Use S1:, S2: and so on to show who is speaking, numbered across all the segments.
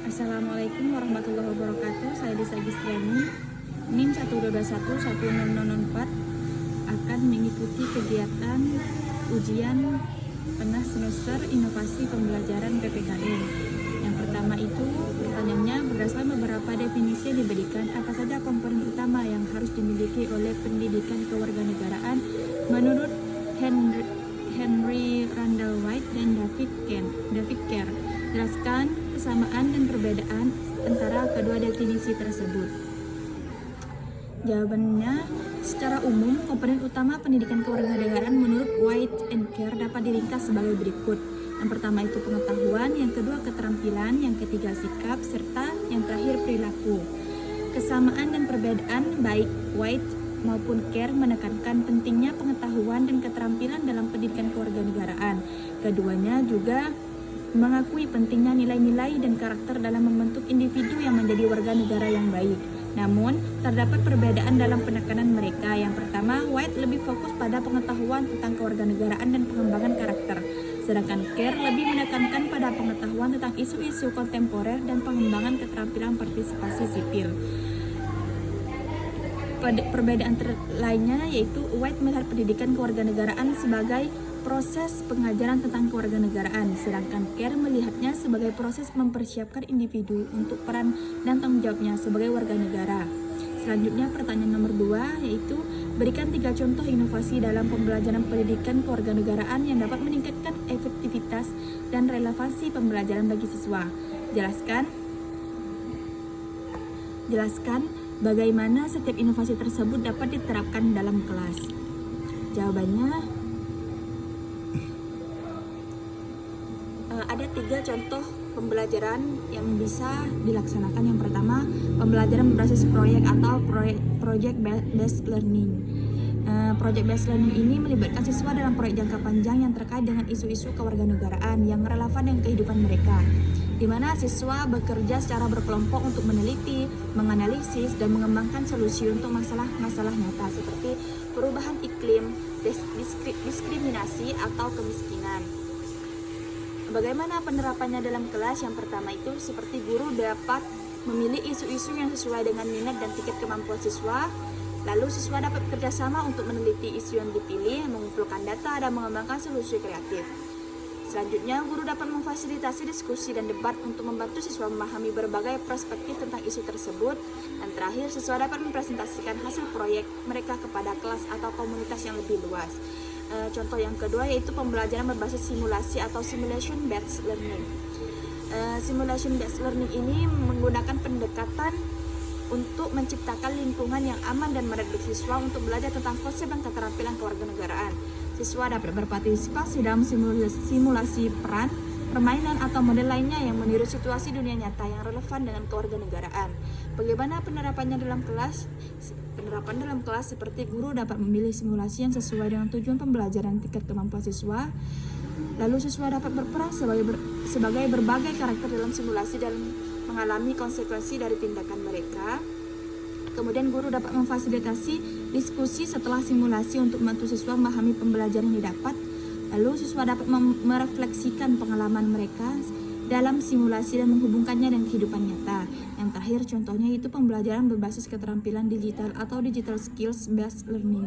S1: Assalamualaikum warahmatullahi wabarakatuh. Saya Desa Gistriani, NIM 122110004 akan mengikuti kegiatan ujian tengah semester inovasi pembelajaran PPKN. Yang pertama itu pertanyaannya berdasarkan beberapa definisi yang diberikan, apa saja komponen utama yang harus dimiliki oleh pendidikan kewarganegaraan menurut Henry Randall White dan David Kerr. Jelaskan kesamaan dan perbedaan antara kedua definisi tersebut. Jawabannya, secara umum, komponen utama pendidikan kewarganegaraan menurut White and Kerr dapat diringkas sebagai berikut. Yang pertama itu pengetahuan, yang kedua keterampilan, yang ketiga sikap, serta yang terakhir perilaku. Kesamaan dan perbedaan baik White maupun Kerr menekankan pentingnya pengetahuan dan keterampilan dalam pendidikan kewarganegaraan. Keduanya juga mengakui pentingnya nilai-nilai dan karakter dalam membentuk individu yang menjadi warga negara yang baik. Namun, terdapat perbedaan dalam penekanan mereka. Yang pertama, White lebih fokus pada pengetahuan tentang kewarganegaraan dan pengembangan karakter, sedangkan Kerr lebih menekankan pada pengetahuan tentang isu-isu kontemporer dan pengembangan keterampilan partisipasi sipil. Perbedaan lainnya yaitu White melihat pendidikan kewarganegaraan sebagai proses pengajaran tentang kewarganegaraan, sedangkan Kerr melihatnya sebagai proses mempersiapkan individu untuk peran dan tanggung jawabnya sebagai warga negara. Selanjutnya pertanyaan nomor 2 yaitu berikan 3 contoh inovasi dalam pembelajaran pendidikan kewarganegaraan yang dapat meningkatkan efektivitas dan relevansi pembelajaran bagi siswa. Jelaskan bagaimana setiap inovasi tersebut dapat diterapkan dalam kelas. Jawabannya, ada 3 contoh pembelajaran yang bisa dilaksanakan. Yang pertama, pembelajaran berbasis proyek atau project based learning. Project based learning ini melibatkan siswa dalam proyek jangka panjang yang terkait dengan isu-isu kewarganegaraan yang relevan dengan kehidupan mereka, di mana siswa bekerja secara berkelompok untuk meneliti, menganalisis, dan mengembangkan solusi untuk masalah-masalah nyata seperti perubahan iklim, diskriminasi, atau kemiskinan. Bagaimana penerapannya dalam kelas? Yang pertama itu seperti guru dapat memilih isu-isu yang sesuai dengan minat dan tingkat kemampuan siswa. Lalu siswa dapat bekerjasama untuk meneliti isu yang dipilih, mengumpulkan data, dan mengembangkan solusi kreatif. Selanjutnya, guru dapat memfasilitasi diskusi dan debat untuk membantu siswa memahami berbagai perspektif tentang isu tersebut. Dan terakhir, siswa dapat mempresentasikan hasil proyek mereka kepada kelas atau komunitas yang lebih luas. Contoh yang kedua yaitu pembelajaran berbasis simulasi atau simulation based learning. Simulation based learning ini menggunakan pendekatan untuk menciptakan lingkungan yang aman dan merekrut siswa untuk belajar tentang konsep dan keterampilan kewarganegaraan. Siswa dapat berpartisipasi dalam simulasi peran, permainan, atau model lainnya yang meniru situasi dunia nyata yang relevan dengan kewarganegaraan. Bagaimana penerapannya dalam kelas? Penerapan dalam kelas seperti guru dapat memilih simulasi yang sesuai dengan tujuan pembelajaran tingkat kemampuan siswa. Lalu siswa dapat berperan sebagai berbagai karakter dalam simulasi dan mengalami konsekuensi dari tindakan mereka. Kemudian guru dapat memfasilitasi diskusi setelah simulasi untuk membantu siswa memahami pembelajaran yang didapat. Lalu siswa dapat merefleksikan pengalaman mereka dalam simulasi dan menghubungkannya dengan kehidupan nyata. Yang terakhir contohnya itu pembelajaran berbasis keterampilan digital atau digital skills based learning.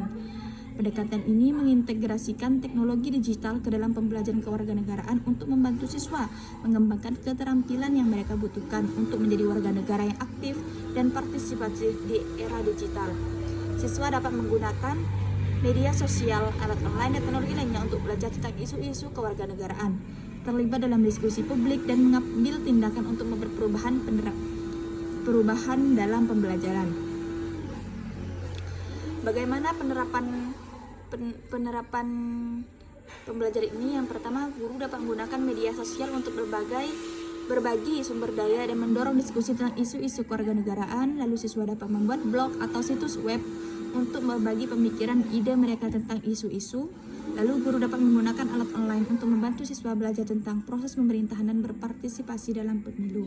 S1: Pendekatan ini mengintegrasikan teknologi digital ke dalam pembelajaran kewarganegaraan untuk membantu siswa mengembangkan keterampilan yang mereka butuhkan untuk menjadi warga negara yang aktif dan partisipatif di era digital. Siswa dapat menggunakan media sosial, alat online, dan teknologi lainnya untuk belajar tentang isu-isu kewarganegaraan, terlibat dalam diskusi publik, dan mengambil tindakan untuk membuat perubahan dalam pembelajaran. Bagaimana penerapan pembelajaran ini? Yang pertama, guru dapat menggunakan media sosial untuk berbagi sumber daya dan mendorong diskusi tentang isu-isu kewarganegaraan. Lalu siswa dapat membuat blog atau situs web untuk berbagi pemikiran ide mereka tentang isu-isu. Lalu guru dapat menggunakan alat online untuk membantu siswa belajar tentang proses pemerintahan dan berpartisipasi dalam pemilu.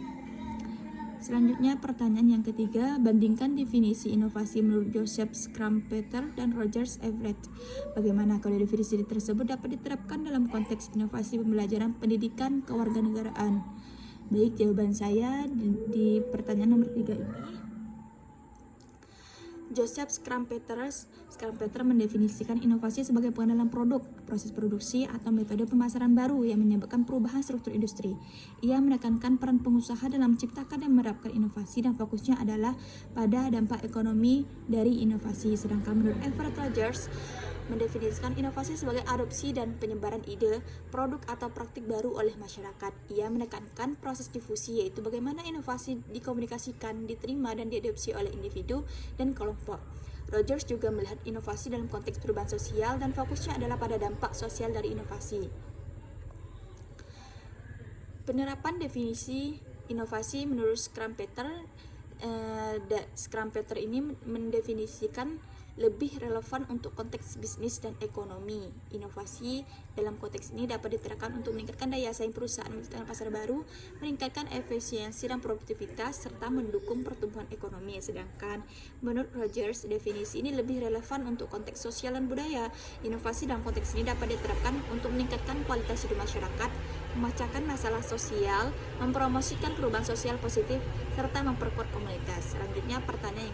S1: Selanjutnya pertanyaan yang ketiga, bandingkan definisi inovasi menurut Joseph Schumpeter dan Rogers Everett. Bagaimana kalau definisi tersebut dapat diterapkan dalam konteks inovasi pembelajaran pendidikan kewarganegaraan? Baik, jawaban saya di pertanyaan nomor 3 ini. Joseph Schumpeter mendefinisikan inovasi sebagai pengenalan produk, proses produksi, atau metode pemasaran baru yang menyebabkan perubahan struktur industri. Ia menekankan peran pengusaha dalam menciptakan dan menerapkan inovasi dan fokusnya adalah pada dampak ekonomi dari inovasi. Sedangkan menurut Everett Rogers, mendefinisikan inovasi sebagai adopsi dan penyebaran ide, produk atau praktik baru oleh masyarakat. Ia menekankan proses difusi, yaitu bagaimana inovasi dikomunikasikan, diterima, dan diadopsi oleh individu dan kelompok. Rogers juga melihat inovasi dalam konteks perubahan sosial dan fokusnya adalah pada dampak sosial dari inovasi. Penerapan definisi inovasi menurut Schumpeter ini mendefinisikan lebih relevan untuk konteks bisnis dan ekonomi. Inovasi dalam konteks ini dapat diterapkan untuk meningkatkan daya saing perusahaan, menciptakan pasar baru, meningkatkan efisiensi dan produktivitas, serta mendukung pertumbuhan ekonomi. Sedangkan menurut Rogers, definisi ini lebih relevan untuk konteks sosial dan budaya. Inovasi dalam konteks ini dapat diterapkan untuk meningkatkan kualitas hidup masyarakat, memecahkan masalah sosial, mempromosikan perubahan sosial positif, serta memperkuat komunitas. Selanjutnya pertanyaan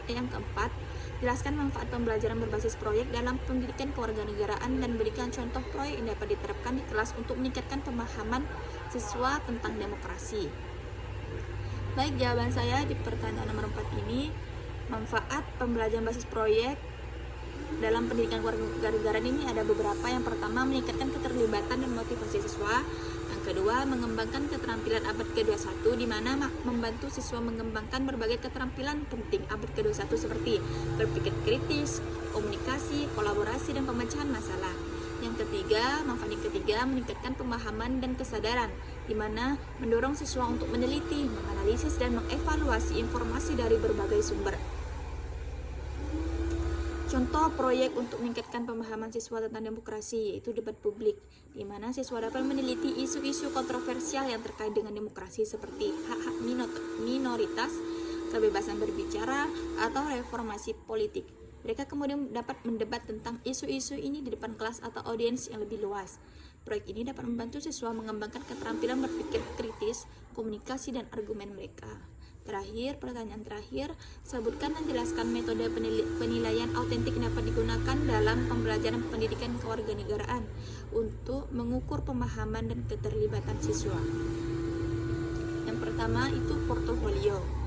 S1: yang keempat, jelaskan manfaat pembelajaran berbasis proyek dalam pendidikan kewarganegaraan dan berikan contoh proyek yang dapat diterapkan di kelas untuk meningkatkan pemahaman siswa tentang demokrasi. Baik, jawaban saya di pertanyaan nomor 4 ini, manfaat pembelajaran basis proyek dalam pendidikan kewarganegaraan ini ada beberapa. Yang pertama, meningkatkan keterlibatan dan motivasi siswa. Yang kedua, mengembangkan keterampilan abad ke-21, di mana membantu siswa mengembangkan berbagai keterampilan penting abad ke-21 seperti berpikir kritis, komunikasi, kolaborasi, dan pemecahan masalah. Yang ketiga, manfaat yang ketiga, meningkatkan pemahaman dan kesadaran, di mana mendorong siswa untuk meneliti, menganalisis, dan mengevaluasi informasi dari berbagai sumber. Contoh proyek untuk meningkatkan pemahaman siswa tentang demokrasi yaitu debat publik, di mana siswa dapat meneliti isu-isu kontroversial yang terkait dengan demokrasi seperti hak-hak minoritas, kebebasan berbicara, atau reformasi politik. Mereka kemudian dapat mendebat tentang isu-isu ini di depan kelas atau audiens yang lebih luas. Proyek ini dapat membantu siswa mengembangkan keterampilan berpikir kritis, komunikasi, dan argumen mereka. Terakhir, pertanyaan terakhir, sebutkan dan jelaskan metode penilaian autentik yang dapat digunakan dalam pembelajaran pendidikan kewarganegaraan untuk mengukur pemahaman dan keterlibatan siswa. Yang pertama itu portofolio.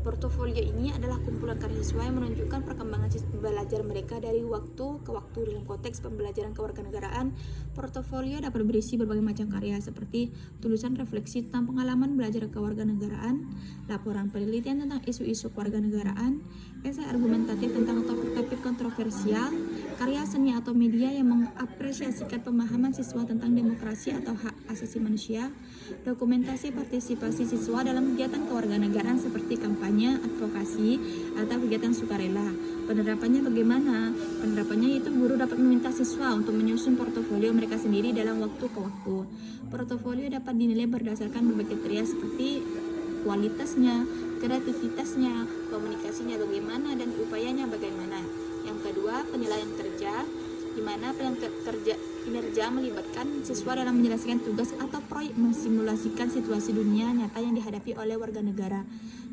S1: Portofolio ini adalah kumpulan karya siswa yang menunjukkan perkembangan belajar mereka dari waktu ke waktu dalam konteks pembelajaran kewarganegaraan. Portofolio dapat berisi berbagai macam karya seperti tulisan refleksi tentang pengalaman belajar kewarganegaraan, laporan penelitian tentang isu-isu kewarganegaraan, esai argumentatif tentang topik-topik kontroversial, karya seni atau media yang mengapresiasikan pemahaman siswa tentang demokrasi atau hak asasi manusia, dokumentasi partisipasi siswa dalam kegiatan kewarganegaraan seperti kampanye, advokasi, atau kegiatan sukarela. Penerapannya bagaimana? Penerapannya itu guru dapat meminta siswa untuk menyusun portofolio mereka sendiri dalam waktu ke waktu. Portofolio dapat dinilai berdasarkan berbagai kriteria seperti kualitasnya, kreativitasnya, komunikasinya bagaimana, dan upayanya bagaimana. Yang kedua, penilaian kerja, di mana penilaian kinerja melibatkan siswa dalam menyelesaikan tugas atau proyek mensimulasikan situasi dunia nyata yang dihadapi oleh warga negara.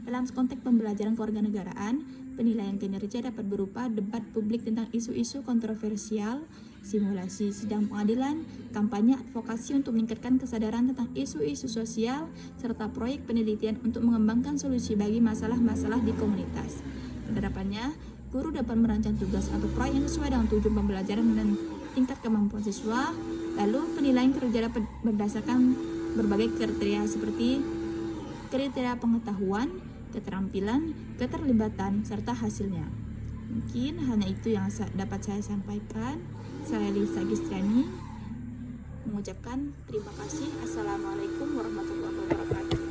S1: Dalam konteks pembelajaran kewarganegaraan, penilaian kinerja dapat berupa debat publik tentang isu-isu kontroversial, simulasi sidang pengadilan, kampanye advokasi untuk meningkatkan kesadaran tentang isu-isu sosial, serta proyek penelitian untuk mengembangkan solusi bagi masalah-masalah di komunitas. Penerapannya, guru dapat merancang tugas atau proyek yang sesuai dengan tujuan pembelajaran dan tingkat kemampuan siswa. Lalu penilaian kerja dapat berdasarkan berbagai kriteria seperti kriteria pengetahuan, keterampilan, keterlibatan, serta hasilnya. Mungkin hanya itu yang dapat saya sampaikan. Saya Lisa Gistriani mengucapkan terima kasih. Assalamualaikum warahmatullahi wabarakatuh.